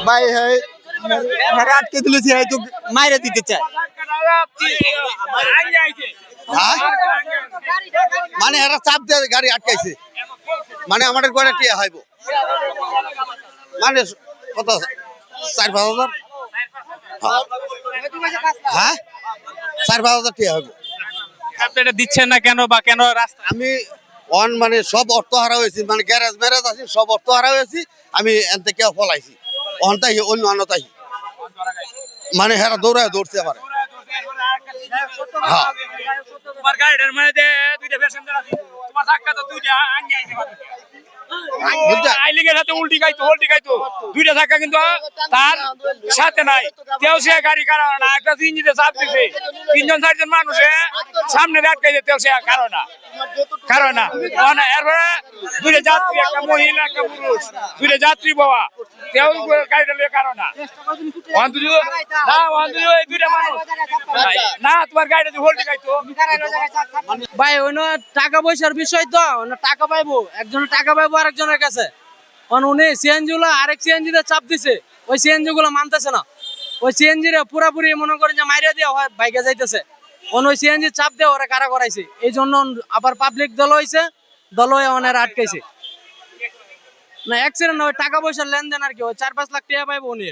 ভাই হ্যাঁ আটকে দিলেছি হয়তো মাইরে দিতে চায়। মানে এরা চাপ দিয়ে গাড়ি আটকাইছে, মানে আমাদের ঘরে টিয়া হইব, মানে কত 4-5 হাজার, হ্যাঁ 4-5 হাজার টিয়া হইব। আপনি এটা দিচ্ছেন না কেন, বা কেন রাস্তা? আমি মানে সব অর্থ হারা হয়েছি, মানে গ্যারেজ ম্যারেজ আছে সব অর্থ হারা হয়েছি, আমি এনতে কেউ ফলাইছি অন্তাই অন্য অন্যতাই, মানে হেরা দৌড়ছে আমার। হ্যাঁ তোমার গাড়িটার মধ্যে দুইটা প্যাসেঞ্জার আছে, তোমার ধাক্কা তো দুইটা আঙ্গি আইছে আইলিংয়ের সাথে উল্টি খাইতো দুইটা ধাক্কা, কিন্তু তার সাথে নাই তেও সে গাড়ি কারণ না, একটা ইঞ্জিনে চাপ দিছে 3-4 জন মানুষে সামনে আটকাইছে, তেও সে কারণ না এরপরে দুইটা যাত্রী, একটা মহিলা একটা পুরুষ, দুইটা যাত্রী বাবা, তেও গাড়িটা লিয়ে কারণ না দুইটা মানুষ না, তোমার গাড়িটা উল্টি খাইতো। ভাই অন্য টাকা পয়সার বিষয় তো, টাকা পাইবো, একজনের টাকা পাইবো আরেকজনের কাছে। উনি সিএনজি গুলো আরেক সিএনজি তে চাপ দিছে, ওই সিএনজি গুলো মানতেছে না, ওই সিএনজি রে পুরাপুরি মনে করেন যে মাইরা দেওয়া হয়, বাইকে যাইতেছে ওই সিএনজি চাপ দিয়ে ওরা কারা করাইছে, এই জন্য আবার পাবলিক দল হয়েছে, দল হয়ে ওনারা আটকাইছে না, অ্যাক্সিডেন্ট ওই টাকা পয়সার লেনদেন আর কি, ওই 4-5 লাখ টাকা পাইবো উনি।